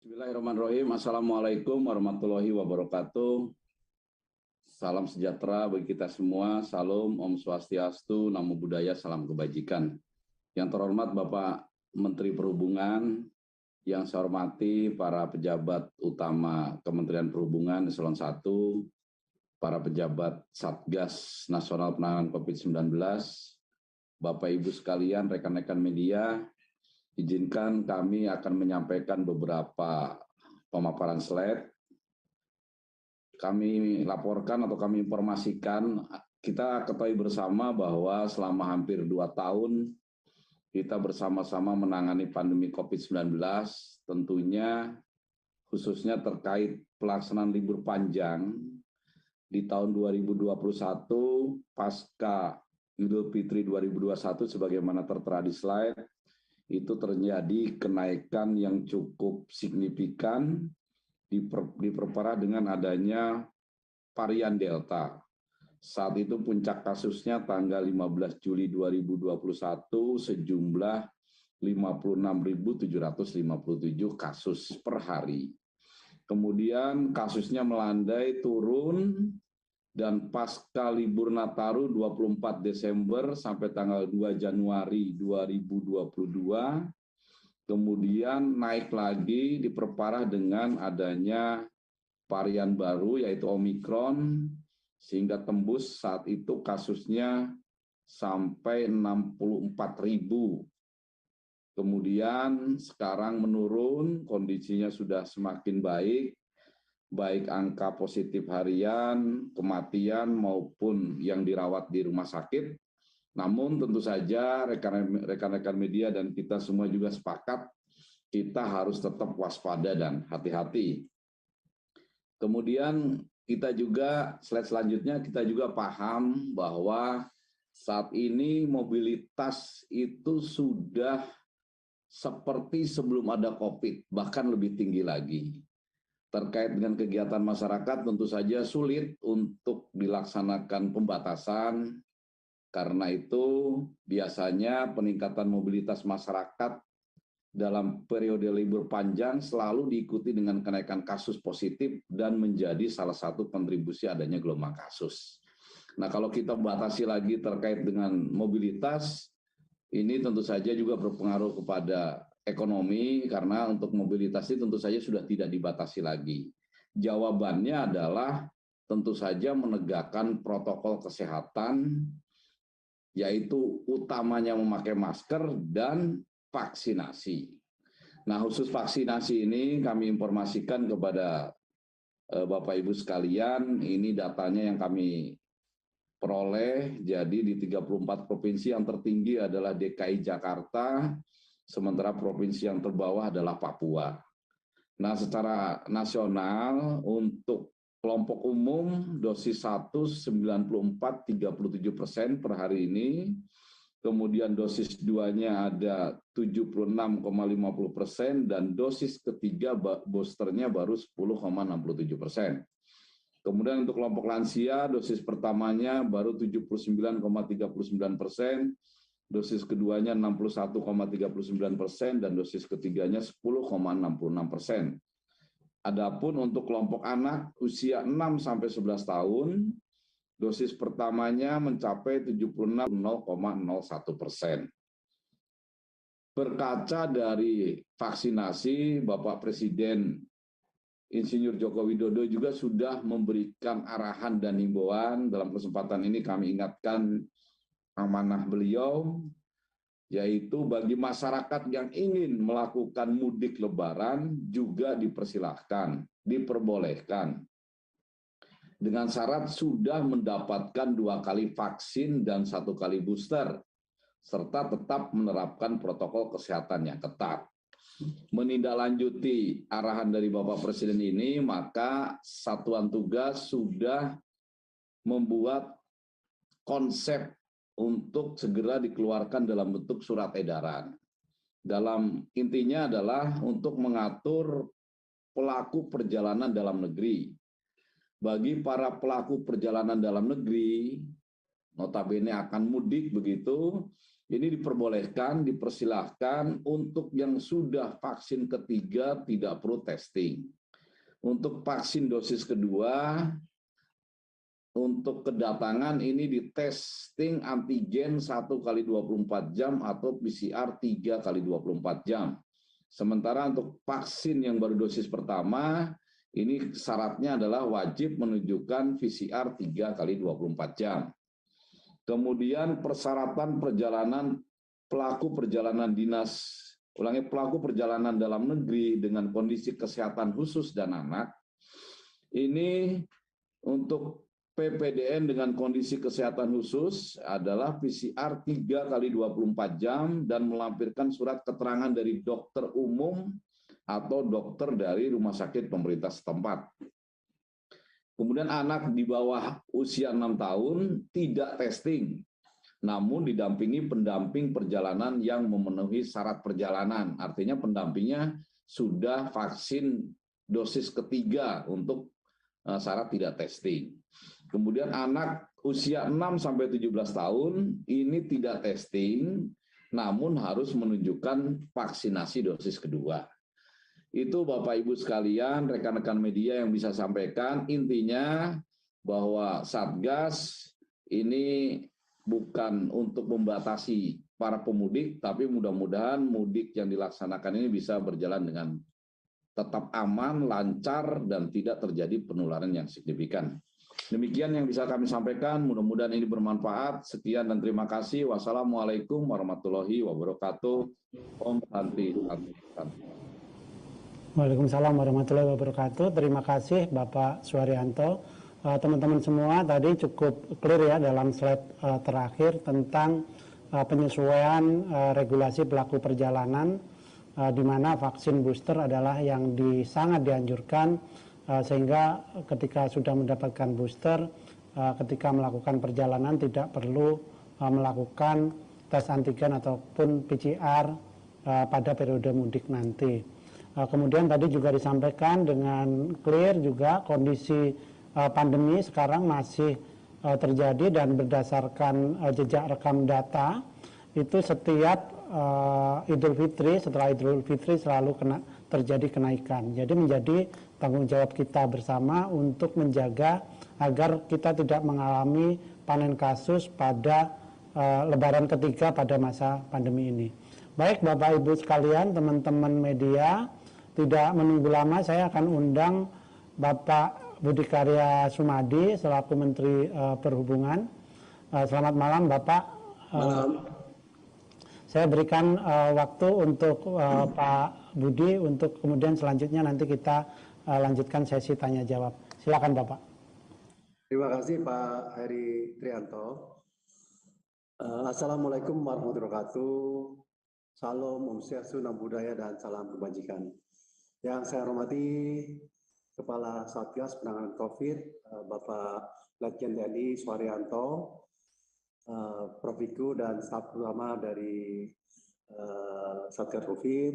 Bismillahirrahmanirrahim. Assalamualaikum warahmatullahi wabarakatuh. Salam sejahtera bagi kita semua. Salam, Om Swastiastu, Namo Buddhaya, salam kebajikan. Yang terhormat Bapak Menteri Perhubungan, yang saya hormati para pejabat utama Kementerian Perhubungan Eselon 1, para pejabat Satgas Nasional Penanganan COVID-19, Bapak Ibu sekalian, rekan-rekan media, izinkan kami akan menyampaikan beberapa pemaparan slide. Kami laporkan atau kami informasikan, kita ketahui bersama bahwa selama hampir 2 tahun kita bersama-sama menangani pandemi COVID-19, tentunya khususnya terkait pelaksanaan libur panjang di tahun 2021 pasca Idul Fitri 2021 sebagaimana tertera di slide, itu terjadi kenaikan yang cukup signifikan diperparah dengan adanya varian Delta. Saat itu puncak kasusnya tanggal 15 Juli 2021 sejumlah 56.757 kasus per hari. Kemudian kasusnya melandai turun dan pasca libur Nataru 24 Desember sampai tanggal 2 Januari 2022, kemudian naik lagi diperparah dengan adanya varian baru yaitu Omikron, sehingga tembus saat itu kasusnya sampai 64.000. Kemudian sekarang menurun, kondisinya sudah semakin baik angka positif harian, kematian maupun yang dirawat di rumah sakit. Namun tentu saja rekan-rekan media dan kita semua juga sepakat kita harus tetap waspada dan hati-hati. Kemudian kita juga slide selanjutnya kita juga paham bahwa saat ini mobilitas itu sudah seperti sebelum ada COVID, bahkan lebih tinggi lagi. Terkait dengan kegiatan masyarakat tentu saja sulit untuk dilaksanakan pembatasan, karena itu biasanya peningkatan mobilitas masyarakat dalam periode libur panjang selalu diikuti dengan kenaikan kasus positif dan menjadi salah satu kontribusi adanya gelombang kasus. Nah, kalau kita batasi lagi terkait dengan mobilitas, ini tentu saja juga berpengaruh kepada ekonomi, karena untuk mobilitas ini tentu saja sudah tidak dibatasi lagi. Jawabannya adalah tentu saja menegakkan protokol kesehatan, yaitu utamanya memakai masker dan vaksinasi. Nah, khusus vaksinasi ini kami informasikan kepada Bapak Ibu sekalian, ini datanya yang kami peroleh. Jadi di 34 provinsi yang tertinggi adalah DKI Jakarta, sementara provinsi yang terbawah adalah Papua. Nah, secara nasional untuk kelompok umum dosis 1 94,37% per hari ini. Kemudian dosis 2-nya ada 76,50% dan dosis ketiga boosternya baru 10,67%. Kemudian untuk kelompok lansia dosis pertamanya baru 79,39%, dosis keduanya 61,39% dan dosis ketiganya 10,66%. Adapun untuk kelompok anak usia 6 sampai 11 tahun, dosis pertamanya mencapai 76,01%. Berkaca dari vaksinasi, Bapak Presiden Insinyur Joko Widodo juga sudah memberikan arahan dan himbauan. Dalam kesempatan ini kami ingatkan amanah beliau, yaitu bagi masyarakat yang ingin melakukan mudik lebaran juga dipersilahkan, diperbolehkan. Dengan syarat sudah mendapatkan 2 kali vaksin dan 1 kali booster, serta tetap menerapkan protokol kesehatan yang ketat. Menindaklanjuti arahan dari Bapak Presiden ini, maka Satuan Tugas sudah membuat konsep untuk segera dikeluarkan dalam bentuk surat edaran. Dalam intinya adalah untuk mengatur pelaku perjalanan dalam negeri. Bagi para pelaku perjalanan dalam negeri, notabene akan mudik begitu, Ini diperbolehkan, dipersilahkan untuk yang sudah vaksin ketiga tidak perlu testing. Untuk vaksin dosis kedua, untuk kedatangan ini di testing antigen 1 kali 24 jam atau PCR 3 kali 24 jam. Sementara untuk vaksin yang baru dosis pertama, ini syaratnya adalah wajib menunjukkan PCR 3 kali 24 jam. Kemudian persyaratan perjalanan pelaku perjalanan dinas, pelaku perjalanan dalam negeri dengan kondisi kesehatan khusus dan anak, ini untuk PPDN dengan kondisi kesehatan khusus adalah PCR 3 kali 24 jam dan melampirkan surat keterangan dari dokter umum atau dokter dari rumah sakit pemerintah setempat. Kemudian anak di bawah usia 6 tahun tidak testing, namun didampingi pendamping perjalanan yang memenuhi syarat perjalanan. Artinya pendampingnya sudah vaksin dosis ketiga untuk syarat tidak testing. Kemudian anak usia 6-17 tahun ini tidak testing, namun harus menunjukkan vaksinasi dosis kedua. Itu Bapak Ibu sekalian, rekan-rekan media yang bisa sampaikan, intinya bahwa Satgas ini bukan untuk membatasi para pemudik, tapi mudah-mudahan mudik yang dilaksanakan ini bisa berjalan dengan tetap aman, lancar, dan tidak terjadi penularan yang signifikan. Demikian yang bisa kami sampaikan, mudah-mudahan ini bermanfaat. Sekian dan terima kasih. Wassalamualaikum warahmatullahi wabarakatuh. Om Santi. Waalaikumsalam warahmatullahi wabarakatuh. Terima kasih Bapak Suharyanto. Teman-teman semua tadi cukup clear ya dalam slide terakhir tentang penyesuaian regulasi pelaku perjalanan, di mana vaksin booster adalah yang sangat dianjurkan, sehingga ketika sudah mendapatkan booster, ketika melakukan perjalanan tidak perlu melakukan tes antigen ataupun PCR pada periode mudik nanti. Kemudian tadi juga disampaikan dengan clear juga kondisi pandemi sekarang masih terjadi, dan berdasarkan jejak rekam data itu setiap Idul Fitri, setelah Idul Fitri selalu terjadi kenaikan. Jadi menjadi tanggung jawab kita bersama untuk menjaga agar kita tidak mengalami panen kasus pada Lebaran ketiga pada masa pandemi ini. Baik Bapak Ibu sekalian, teman-teman media, tidak menunggu lama saya akan undang Bapak Budi Karya Sumadi selaku Menteri Perhubungan. Selamat malam Bapak. Malam. Saya berikan waktu untuk Pak Budi untuk kemudian selanjutnya nanti kita lanjutkan sesi tanya jawab. Silakan Bapak. Terima kasih Pak Heri Trianto. Assalamualaikum warahmatullahi wabarakatuh. Salam, Om Swastiastu, Namo Buddhaya, dan salam kebajikan. Yang saya hormati Kepala Satgas Penanganan COVID, Bapak Letjen TNI Suharyanto, Prof. Wiku, dan staf utama dari Satgas COVID,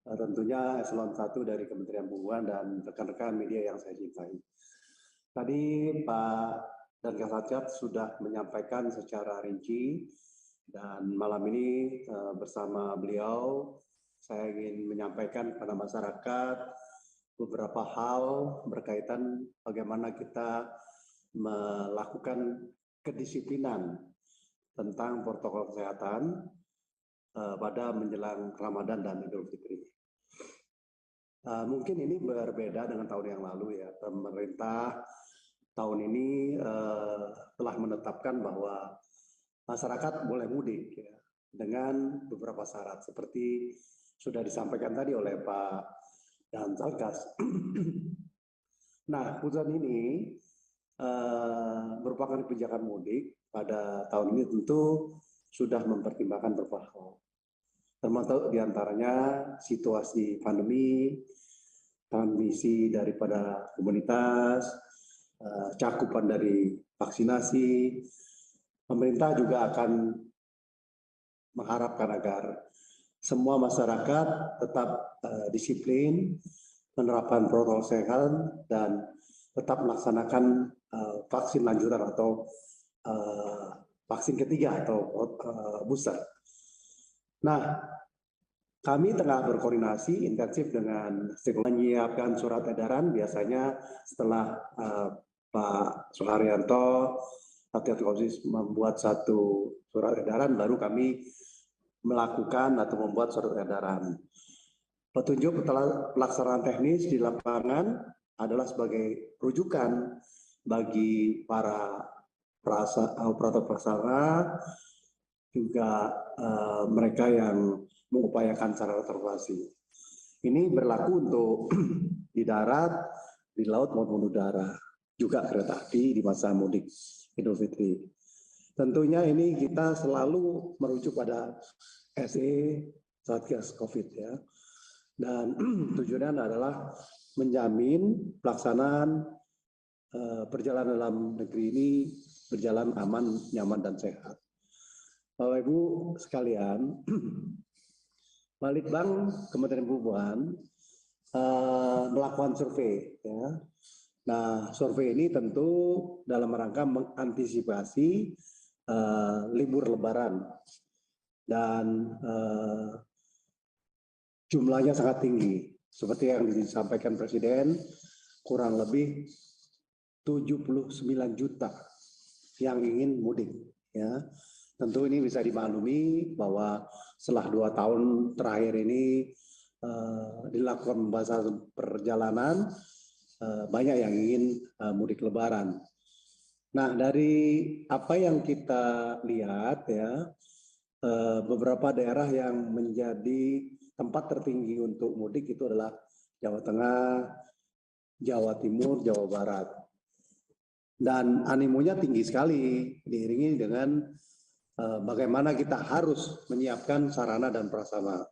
tentunya Eselon 1 dari Kementerian Perhubungan, dan rekan-rekan media yang saya cintai. Tadi Pak dan Kasatgas sudah menyampaikan secara rinci, dan malam ini bersama beliau saya ingin menyampaikan kepada masyarakat beberapa hal berkaitan bagaimana kita melakukan kedisiplinan tentang protokol kesehatan pada menjelang Ramadan dan Idul Fitri. Mungkin ini berbeda dengan tahun yang lalu ya. Pemerintah tahun ini telah menetapkan bahwa masyarakat boleh mudik ya, dengan beberapa syarat seperti sudah disampaikan tadi oleh Pak dan Satgas. Nah, keputusan ini merupakan kebijakan mudik pada tahun ini tentu sudah mempertimbangkan beberapa hal, termasuk diantaranya situasi pandemi, transmisi daripada komunitas, cakupan dari vaksinasi. Pemerintah juga akan mengharapkan agar semua masyarakat tetap disiplin, menerapkan protokol kesehatan, dan tetap melaksanakan vaksin lanjutan atau vaksin ketiga atau booster. Nah, kami tengah berkoordinasi intensif dengan menyiapkan surat edaran. Biasanya setelah Pak Suharyanto, Satgas Covid membuat satu surat edaran, baru kami melakukan atau membuat surat edaran. Petunjuk pelaksanaan teknis di lapangan adalah sebagai rujukan bagi para operator pelaksana, juga mereka yang mengupayakan cara transportasi. Ini berlaku untuk di darat, di laut maupun udara, juga kereta api di masa mudik Idul Fitri. Tentunya ini kita selalu merujuk pada SE Satgas Covid ya. Dan tujuannya adalah menjamin pelaksanaan perjalanan dalam negeri ini berjalan aman, nyaman, dan sehat. Bapak Ibu sekalian, Balitbang Kementerian Perhubungan melakukan survei. Ya. Nah, survei ini tentu dalam rangka mengantisipasi libur Lebaran dan jumlahnya sangat tinggi. Seperti yang disampaikan Presiden, kurang lebih 79 juta yang ingin mudik. Ya. Tentu ini bisa dimaklumi bahwa setelah 2 tahun terakhir ini dilakukan pembatasan perjalanan, banyak yang ingin mudik Lebaran. Nah, dari apa yang kita lihat ya, beberapa daerah yang menjadi tempat tertinggi untuk mudik itu adalah Jawa Tengah, Jawa Timur, Jawa Barat. Dan animonya tinggi sekali, diiringi dengan bagaimana kita harus menyiapkan sarana dan prasarana.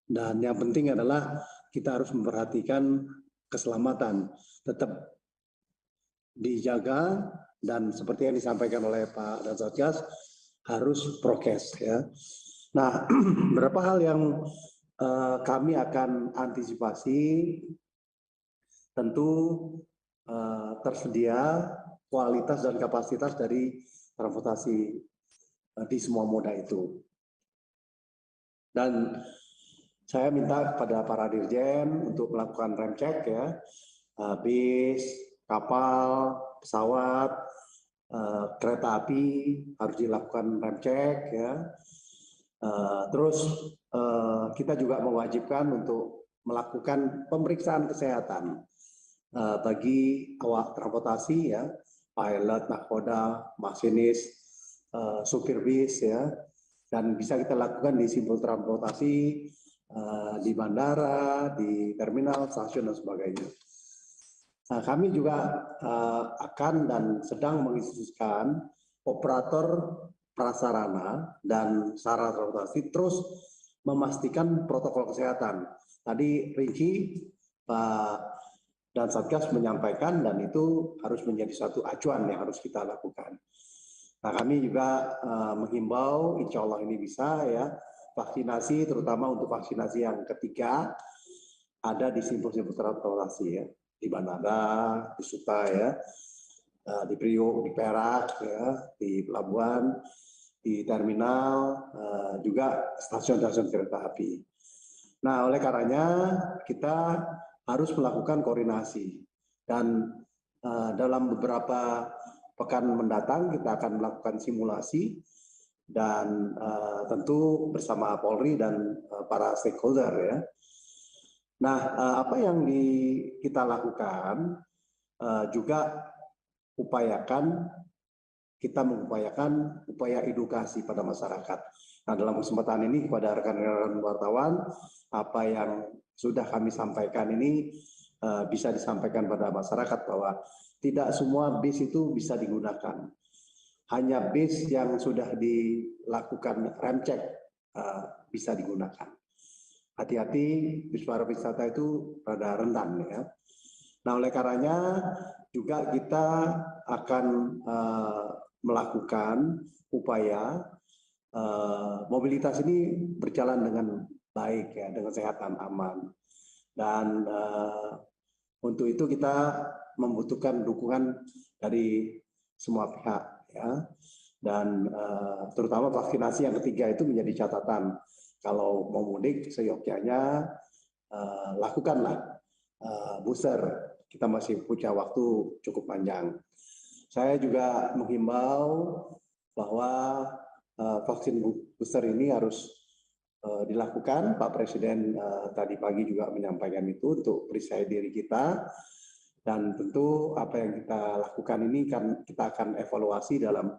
Dan yang penting adalah kita harus memperhatikan keselamatan, tetap dijaga, dan seperti yang disampaikan oleh Pak dan Satgas, harus prokes ya. Nah, beberapa hal yang kami akan antisipasi, tentu tersedia kualitas dan kapasitas dari transportasi di semua moda itu. Dan saya minta kepada para dirjen untuk melakukan rem cek ya, bis, kapal, pesawat, kereta api harus dilakukan rem cek ya. Terus kita juga mewajibkan untuk melakukan pemeriksaan kesehatan bagi awak transportasi ya, pilot, nahkoda, masinis, supir bis ya, dan bisa kita lakukan di simpul transportasi, di bandara, di terminal, stasiun dan sebagainya. Nah, kami juga akan dan sedang menginstruksikan operator prasarana dan sarana transportasi terus memastikan protokol kesehatan. Tadi Rinci, Pak dan Satgas menyampaikan, dan itu harus menjadi satu acuan yang harus kita lakukan. Nah, kami juga menghimbau, insya Allah ini bisa ya, vaksinasi terutama untuk vaksinasi yang ketiga ada di simpul-simpul transportasi ya, di Bandara, di Suta ya, di Priok, di Perak ya, di pelabuhan, di terminal, juga stasiun-stasiun kereta api. Nah, oleh karenanya kita harus melakukan koordinasi, dan dalam beberapa pekan mendatang kita akan melakukan simulasi, dan tentu bersama Polri dan para stakeholder ya. Nah, apa yang kita lakukan juga kita mengupayakan upaya edukasi pada masyarakat. Nah, dalam kesempatan ini kepada rekan-rekan wartawan, apa yang sudah kami sampaikan ini bisa disampaikan pada masyarakat bahwa tidak semua bis itu bisa digunakan. Hanya bis yang sudah dilakukan rem cek bisa digunakan. Hati-hati, bis pariwisata itu rada rentan ya. Nah, oleh karenanya juga kita akan melakukan upaya mobilitas ini berjalan dengan baik ya, dengan sehat dan aman. Dan untuk itu kita membutuhkan dukungan dari semua pihak ya. dan terutama vaksinasi yang ketiga itu menjadi catatan. Kalau mau mudik seyogyanya lakukanlah booster. Kita masih punya waktu cukup panjang. Saya juga menghimbau bahwa vaksin booster ini harus dilakukan. Pak Presiden tadi pagi juga menyampaikan itu untuk percaya diri kita. Dan tentu apa yang kita lakukan ini kan kita akan evaluasi dalam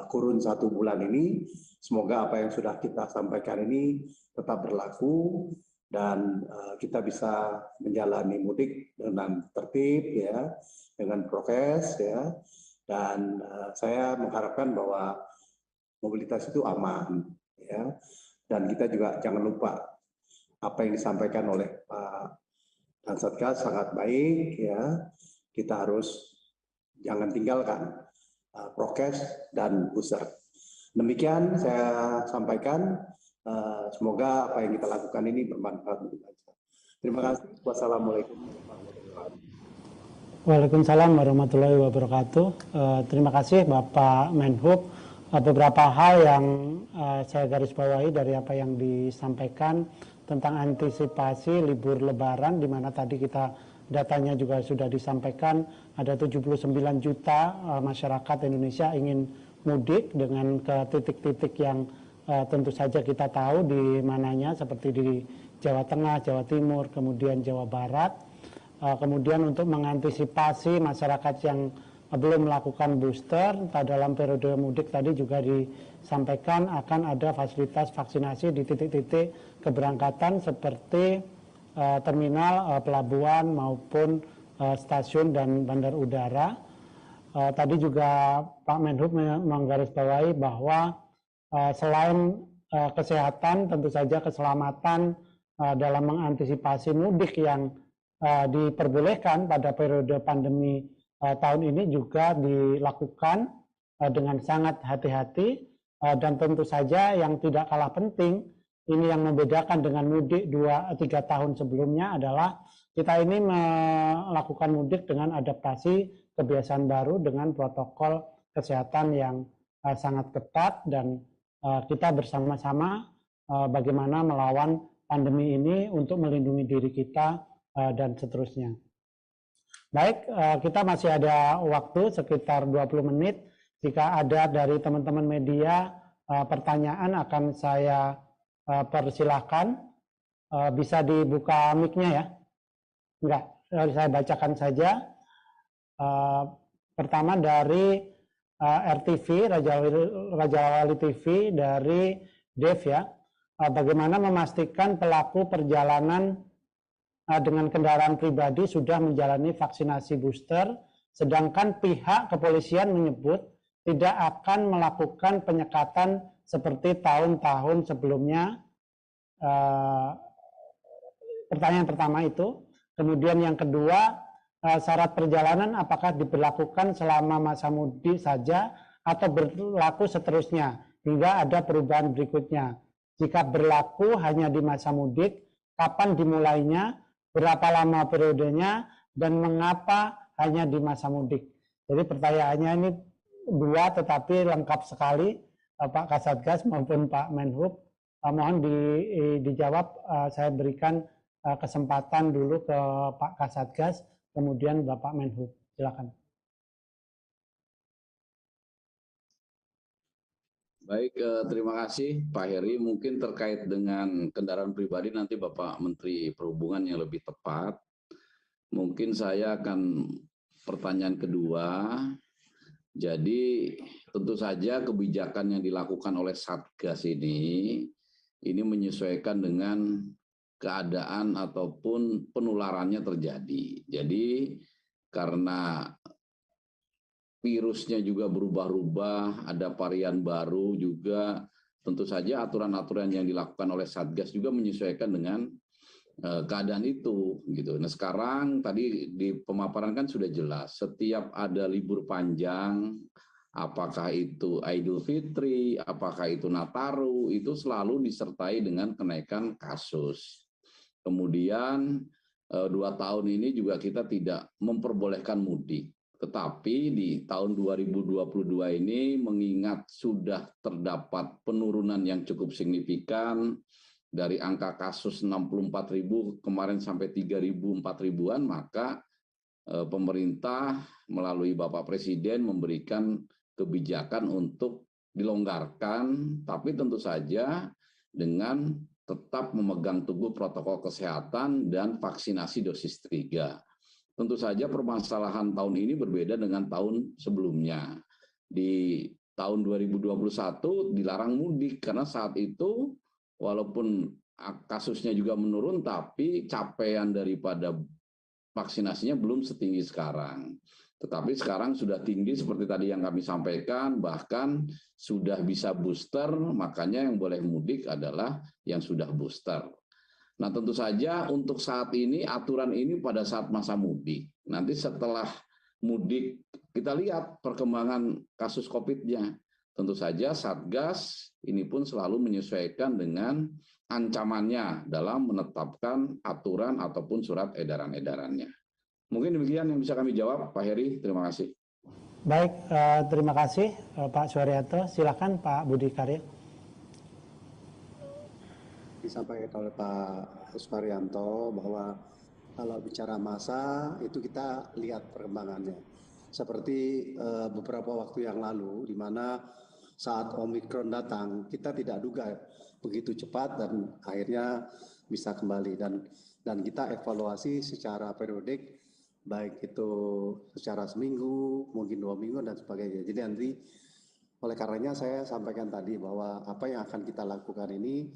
kurun 1 bulan ini. Semoga apa yang sudah kita sampaikan ini tetap berlaku dan kita bisa menjalani mudik dengan tertib ya, dengan prokes ya. Dan saya mengharapkan bahwa mobilitas itu aman ya. Dan kita juga jangan lupa apa yang disampaikan oleh Pak Satgas sangat baik ya. Kita harus jangan tinggalkan prokes dan booster. Demikian saya sampaikan. Semoga apa yang kita lakukan ini bermanfaat untuk bangsa. Terima kasih. Wassalamualaikum warahmatullahi wabarakatuh. Waalaikumsalam warahmatullahi wabarakatuh. Terima kasih Bapak Menhub. Beberapa hal yang saya garis bawahi dari apa yang disampaikan tentang antisipasi libur Lebaran, di mana tadi kita datanya juga sudah disampaikan, ada 79 juta masyarakat Indonesia ingin mudik dengan ke titik-titik yang tentu saja kita tahu di mananya, seperti di Jawa Tengah, Jawa Timur, kemudian Jawa Barat. Kemudian untuk mengantisipasi masyarakat yang belum melakukan booster, dalam periode mudik tadi juga disampaikan akan ada fasilitas vaksinasi di titik-titik keberangkatan seperti terminal, pelabuhan maupun stasiun dan bandar udara. Tadi juga Pak Menhub menggarisbawahi bahwa selain kesehatan, tentu saja keselamatan dalam mengantisipasi mudik yang diperbolehkan pada periode pandemi tahun ini juga dilakukan dengan sangat hati-hati, dan tentu saja yang tidak kalah penting, ini yang membedakan dengan mudik 2-3 tahun sebelumnya adalah kita ini melakukan mudik dengan adaptasi kebiasaan baru dengan protokol kesehatan yang sangat ketat, dan kita bersama-sama bagaimana melawan pandemi ini untuk melindungi diri kita dan seterusnya. Baik, kita masih ada waktu sekitar 20 menit. Jika ada dari teman-teman media pertanyaan akan saya persilahkan. Bisa dibuka mic-nya ya? Enggak, saya bacakan saja. Pertama dari RTV, Raja Wali TV, dari Dev ya. Bagaimana memastikan pelaku perjalanan dengan kendaraan pribadi sudah menjalani vaksinasi booster, sedangkan pihak kepolisian menyebut tidak akan melakukan penyekatan seperti tahun-tahun sebelumnya. Pertanyaan pertama itu. Kemudian yang kedua, syarat perjalanan apakah diberlakukan selama masa mudik saja atau berlaku seterusnya hingga ada perubahan berikutnya. Jika berlaku hanya di masa mudik, kapan dimulainya, berapa lama periodenya, dan mengapa hanya di masa mudik. Jadi pertanyaannya ini dua tetapi lengkap sekali, Pak Kasatgas maupun Pak Menhub. Mohon dijawab. Saya berikan kesempatan dulu ke Pak Kasatgas, kemudian Bapak Menhub. Silakan. Baik, terima kasih Pak Heri. Mungkin terkait dengan kendaraan pribadi nanti Bapak Menteri Perhubungan yang lebih tepat. Mungkin saya akan pertanyaan kedua. Jadi tentu saja kebijakan yang dilakukan oleh Satgas ini menyesuaikan dengan keadaan ataupun penularannya terjadi. Jadi karena virusnya juga berubah-ubah, ada varian baru juga, tentu saja aturan-aturan yang dilakukan oleh Satgas juga menyesuaikan dengan keadaan itu gitu. Nah, sekarang tadi di pemaparan kan sudah jelas, setiap ada libur panjang, apakah itu Idul Fitri, apakah itu Nataru, itu selalu disertai dengan kenaikan kasus. Kemudian 2 tahun ini juga kita tidak memperbolehkan mudik. Tetapi di tahun 2022 ini mengingat sudah terdapat penurunan yang cukup signifikan dari angka kasus 64.000 kemarin sampai 3.000, 4.000-an, maka pemerintah melalui Bapak Presiden memberikan kebijakan untuk dilonggarkan, tapi tentu saja dengan tetap memegang teguh protokol kesehatan dan vaksinasi dosis 3. Tentu saja permasalahan tahun ini berbeda dengan tahun sebelumnya. Di tahun 2021 dilarang mudik karena saat itu walaupun kasusnya juga menurun, tapi capaian daripada vaksinasinya belum setinggi sekarang. Tetapi sekarang sudah tinggi seperti tadi yang kami sampaikan, bahkan sudah bisa booster, makanya yang boleh mudik adalah yang sudah booster. Nah, tentu saja untuk saat ini aturan ini pada saat masa mudik. Nanti setelah mudik kita lihat perkembangan kasus COVID-nya. Tentu saja Satgas ini pun selalu menyesuaikan dengan ancamannya dalam menetapkan aturan ataupun surat edaran-edarannya. Mungkin demikian yang bisa kami jawab, Pak Heri. Terima kasih. Baik, terima kasih Pak Suharyanto. Silakan Pak Budi Karya. Disampaikan oleh Pak Suharyanto bahwa kalau bicara masa itu kita lihat perkembangannya. Seperti beberapa waktu yang lalu di mana saat Omikron datang kita tidak duga begitu cepat dan akhirnya bisa kembali dan kita evaluasi secara periodik baik itu secara seminggu, mungkin 2 minggu dan sebagainya. Jadi nanti oleh karenanya saya sampaikan tadi bahwa apa yang akan kita lakukan ini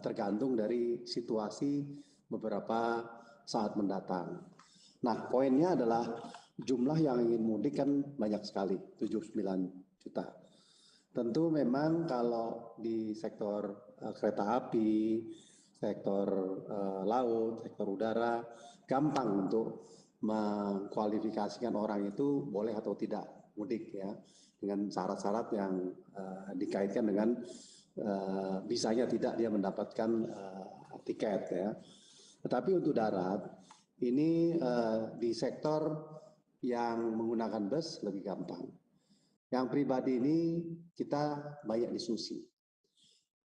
tergantung dari situasi beberapa saat mendatang. Nah, poinnya adalah jumlah yang ingin mudik kan banyak sekali, 79 juta. Tentu memang kalau di sektor kereta api, sektor laut, sektor udara, gampang untuk mengkualifikasikan orang itu boleh atau tidak mudik ya, dengan syarat-syarat yang dikaitkan dengan bisanya tidak dia mendapatkan tiket ya. Tetapi untuk darat ini di sektor yang menggunakan bus lebih gampang. Yang pribadi ini kita banyak diskusi.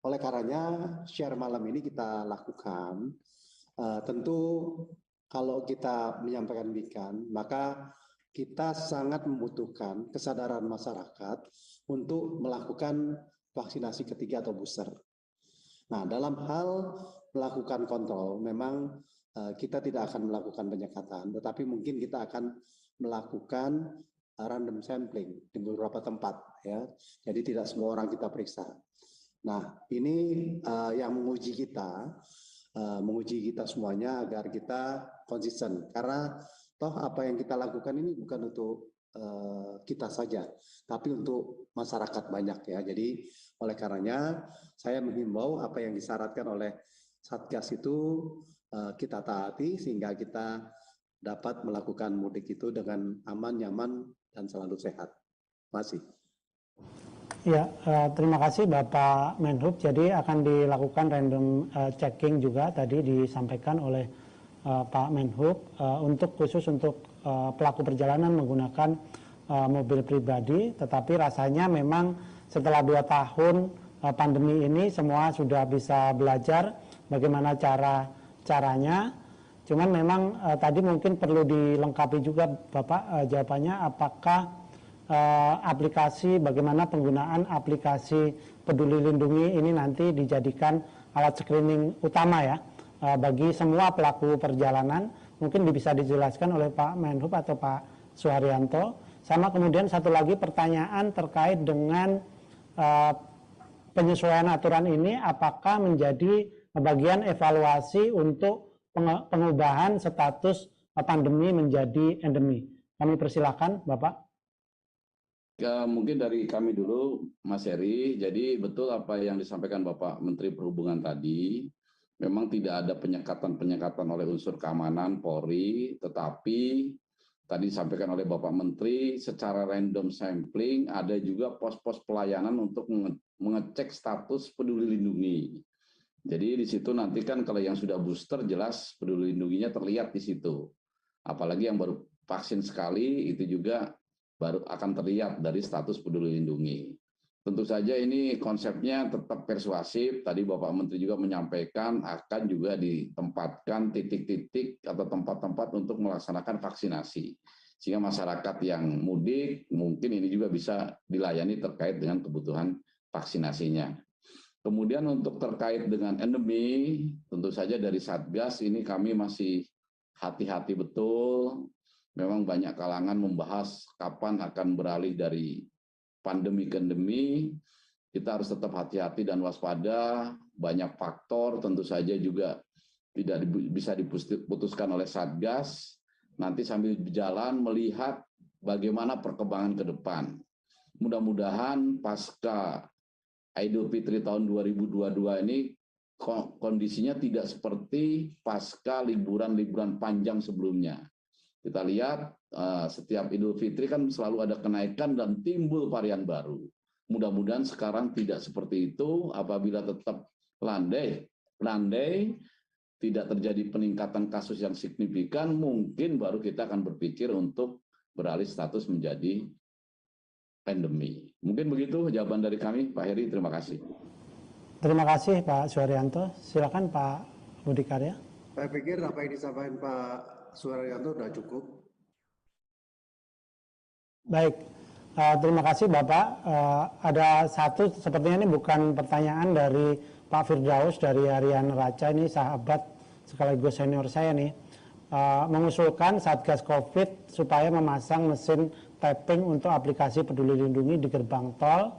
Oleh karenanya share malam ini kita lakukan. Tentu kalau kita menyampaikan demikian, maka kita sangat membutuhkan kesadaran masyarakat untuk melakukan vaksinasi ketiga atau booster. Nah, dalam hal melakukan kontrol, memang kita tidak akan melakukan penyekatan, tetapi mungkin kita akan melakukan random sampling di beberapa tempat, ya. Jadi tidak semua orang kita periksa. Nah, ini yang menguji kita semuanya agar kita konsisten. Karena toh apa yang kita lakukan ini bukan untuk kita saja, tapi untuk masyarakat banyak ya. Jadi oleh karenanya saya menghimbau apa yang disyaratkan oleh Satgas itu kita taati sehingga kita dapat melakukan mudik itu dengan aman, nyaman, dan selalu sehat. Terima kasih. Ya, terima kasih Bapak Menhub. Jadi akan dilakukan random checking juga tadi disampaikan oleh Pak Menhub khusus untuk pelaku perjalanan menggunakan mobil pribadi, tetapi rasanya memang setelah 2 tahun pandemi ini semua sudah bisa belajar bagaimana caranya. Cuman memang tadi mungkin perlu dilengkapi juga Bapak jawabannya, apakah aplikasi, bagaimana penggunaan aplikasi Peduli Lindungi ini nanti dijadikan alat screening utama ya bagi semua pelaku perjalanan. Mungkin bisa dijelaskan oleh Pak Menhub atau Pak Suharyanto. Sama kemudian satu lagi pertanyaan terkait dengan penyesuaian aturan ini, apakah menjadi bagian evaluasi untuk pengubahan status pandemi menjadi endemi. Kami persilahkan Bapak. Mungkin dari kami dulu, Mas Heri. Jadi betul apa yang disampaikan Bapak Menteri Perhubungan tadi. Memang tidak ada penyekatan oleh unsur keamanan Polri, tetapi tadi disampaikan oleh Bapak Menteri secara random sampling ada juga pos-pos pelayanan untuk mengecek status Peduli Lindungi. Jadi di situ nanti kan kalau yang sudah booster jelas Peduli Lindunginya terlihat di situ. Apalagi yang baru vaksin sekali itu juga baru akan terlihat dari status peduli lindungi. Tentu saja ini konsepnya tetap persuasif. Tadi Bapak Menteri juga menyampaikan akan juga ditempatkan titik-titik atau tempat-tempat untuk melaksanakan vaksinasi. Sehingga masyarakat yang mudik mungkin ini juga bisa dilayani terkait dengan kebutuhan vaksinasinya. Kemudian untuk terkait dengan endemi, tentu saja dari Satgas ini kami masih hati-hati betul. Memang banyak kalangan membahas kapan akan beralih dari pandemi ke endemi. Kita harus tetap hati-hati dan waspada. Banyak faktor tentu saja juga tidak bisa diputuskan oleh Satgas. Nanti sambil berjalan melihat bagaimana perkembangan ke depan. Mudah-mudahan pasca Idul Fitri tahun 2022 ini kondisinya tidak seperti pasca liburan-liburan panjang sebelumnya. Kita lihat setiap Idul Fitri kan selalu ada kenaikan dan timbul varian baru. Mudah-mudahan sekarang tidak seperti itu. Apabila tetap landai, tidak terjadi peningkatan kasus yang signifikan, mungkin baru kita akan berpikir untuk beralih status menjadi pandemi. Mungkin begitu jawaban dari kami, Pak Heri. Terima kasih. Terima kasih Pak Suharyanto. Silakan Pak Budi Karya. Saya pikir apa yang disampaikan Pak Suharyanto sudah cukup. Baik, terima kasih Bapak. Ada satu, sepertinya ini bukan pertanyaan dari Pak Firdaus dari Harian Raca, ini sahabat sekaligus senior saya nih. Mengusulkan Satgas Covid supaya memasang mesin tapping untuk aplikasi Peduli Lindungi di gerbang tol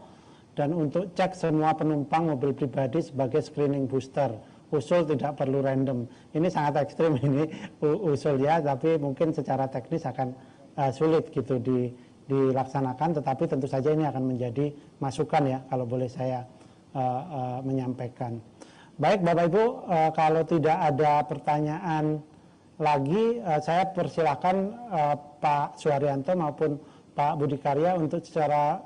dan untuk cek semua penumpang mobil pribadi sebagai screening booster. Usul tidak perlu random. Ini sangat ekstrim ini usulnya, tapi mungkin secara teknis akan sulit gitu dilaksanakan. Tetapi tentu saja ini akan menjadi masukan ya, kalau boleh saya menyampaikan. Baik Bapak Ibu, kalau tidak ada pertanyaan lagi, saya persilahkan Pak Suharyanto maupun Pak Budi Karya untuk secara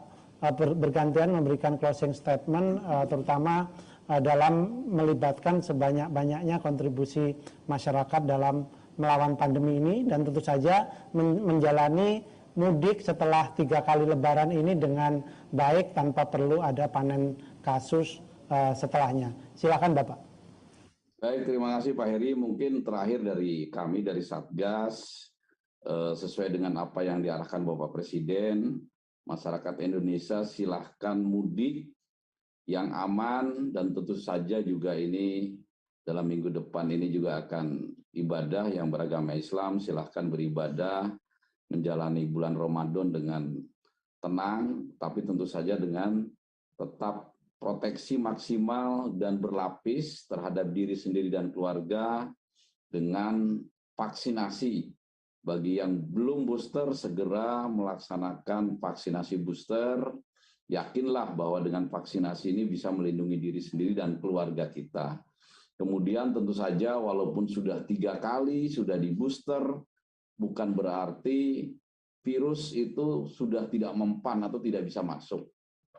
bergantian memberikan closing statement, terutama dalam melibatkan sebanyak-banyaknya kontribusi masyarakat dalam melawan pandemi ini, dan tentu saja menjalani mudik setelah 3 kali lebaran ini dengan baik tanpa perlu ada panen kasus setelahnya. Silakan Bapak. Baik, terima kasih Pak Heri. Mungkin terakhir dari kami dari Satgas, sesuai dengan apa yang diarahkan Bapak Presiden, masyarakat Indonesia silahkan mudik yang aman, dan tentu saja juga ini dalam minggu depan ini juga akan ibadah yang beragama Islam, silahkan beribadah, menjalani bulan Ramadan dengan tenang, tapi tentu saja dengan tetap proteksi maksimal dan berlapis terhadap diri sendiri dan keluarga dengan vaksinasi. Bagi yang belum booster, segera melaksanakan vaksinasi booster. Yakinlah bahwa dengan vaksinasi ini bisa melindungi diri sendiri dan keluarga kita. Kemudian tentu saja walaupun sudah 3 kali, sudah di booster, bukan berarti virus itu sudah tidak mempan atau tidak bisa masuk.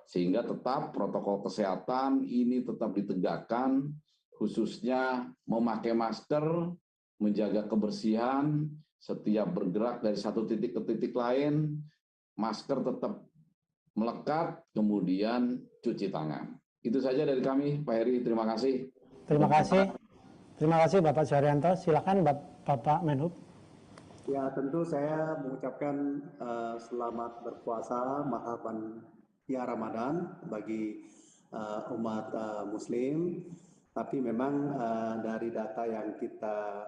Sehingga tetap protokol kesehatan ini tetap ditegakkan, khususnya memakai masker, menjaga kebersihan, setiap bergerak dari satu titik ke titik lain, masker tetap melekat, kemudian cuci tangan. Itu saja dari kami, Pak Heri. Terima kasih. Terima kasih. Terima kasih Bapak Suharyanto. Silakan Bapak Menhub. Ya, tentu saya mengucapkan selamat berpuasa, marhaban ya Ramadan bagi umat Muslim. Tapi memang dari data yang kita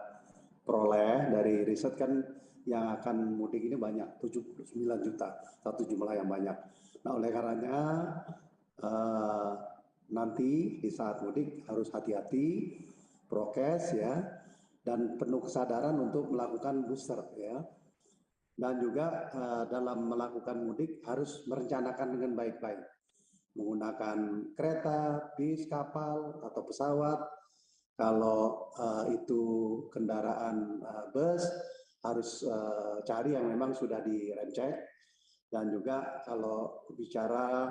peroleh dari riset kan yang akan mudik ini banyak, 79 juta, satu jumlah yang banyak. Nah, oleh karenanya nanti di saat mudik harus hati-hati, prokes ya, dan penuh kesadaran untuk melakukan booster ya. Dan juga dalam melakukan mudik harus merencanakan dengan baik-baik, menggunakan kereta, bis, kapal, atau pesawat. Kalau itu kendaraan bus, harus cari yang memang sudah direncek. Dan juga kalau bicara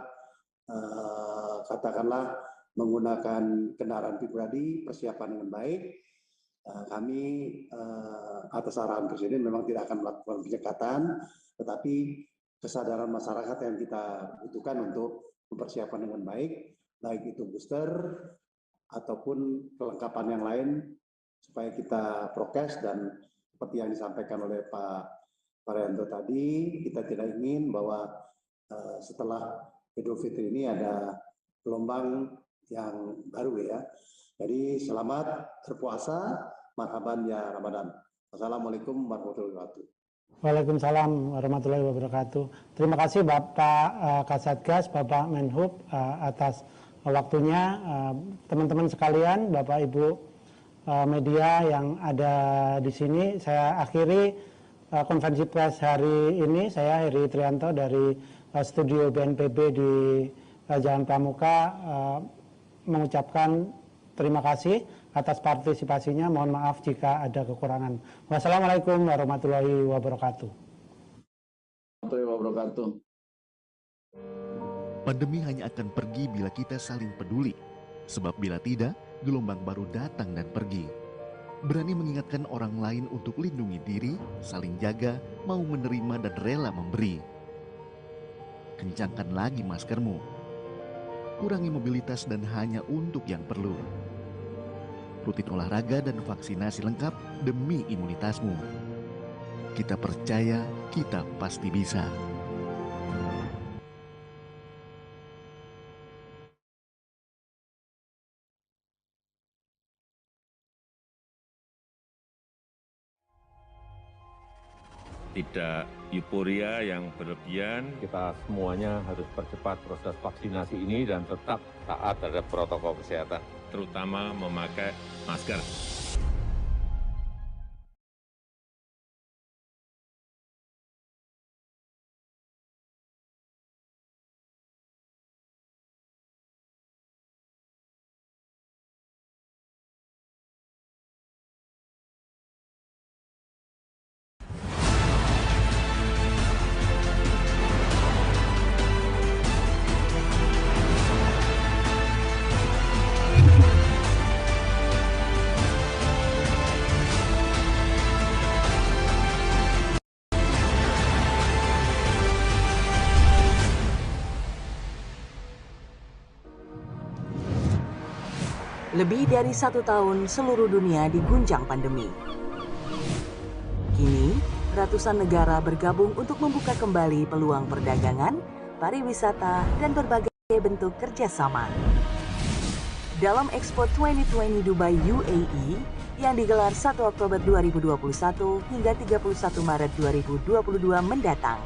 katakanlah menggunakan kendaraan pribadi, persiapan dengan baik. kami atas arahan Presiden memang tidak akan melakukan penyekatan, tetapi kesadaran masyarakat yang kita butuhkan untuk mempersiapkan dengan baik itu booster ataupun kelengkapan yang lain, supaya kita prokes. Dan seperti yang disampaikan oleh Pak Parianto tadi, kita tidak ingin bahwa setelah Idul Fitri ini ada gelombang yang baru ya. Jadi selamat berpuasa, marhaban ya Ramadan. Assalamualaikum warahmatullahi wabarakatuh. Waalaikumsalam warahmatullahi wabarakatuh. Terima kasih Bapak Kasatgas, Bapak Menhub atas waktunya. Teman-teman sekalian, Bapak Ibu media yang ada di sini, saya akhiri konferensi pers hari ini. Saya Heri Trianto dari studio BNPB di Jalan Pramuka mengucapkan terima kasih atas partisipasinya. Mohon maaf jika ada kekurangan. Wassalamualaikum warahmatullahi wabarakatuh. Pandemi hanya akan pergi bila kita saling peduli. Sebab bila tidak, gelombang baru datang dan pergi. Berani mengingatkan orang lain untuk lindungi diri, saling jaga, mau menerima dan rela memberi. Kencangkan lagi maskermu. Kurangi mobilitas dan hanya untuk yang perlu. Rutin olahraga dan vaksinasi lengkap demi imunitasmu. Kita percaya, kita pasti bisa. Tidak euforia yang berlebihan. Kita semuanya harus percepat proses vaksinasi ini dan tetap taat terhadap protokol kesehatan. Terutama memakai masker. Lebih dari 1 tahun seluruh dunia diguncang pandemi. Kini, ratusan negara bergabung untuk membuka kembali peluang perdagangan, pariwisata, dan berbagai bentuk kerjasama. Dalam Expo 2020 Dubai UAE yang digelar 1 Oktober 2021 hingga 31 Maret 2022 mendatang.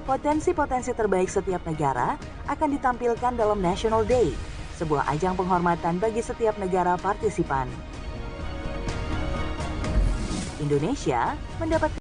Potensi-potensi terbaik setiap negara akan ditampilkan dalam National Day, sebuah ajang penghormatan bagi setiap negara partisipan. Indonesia mendapat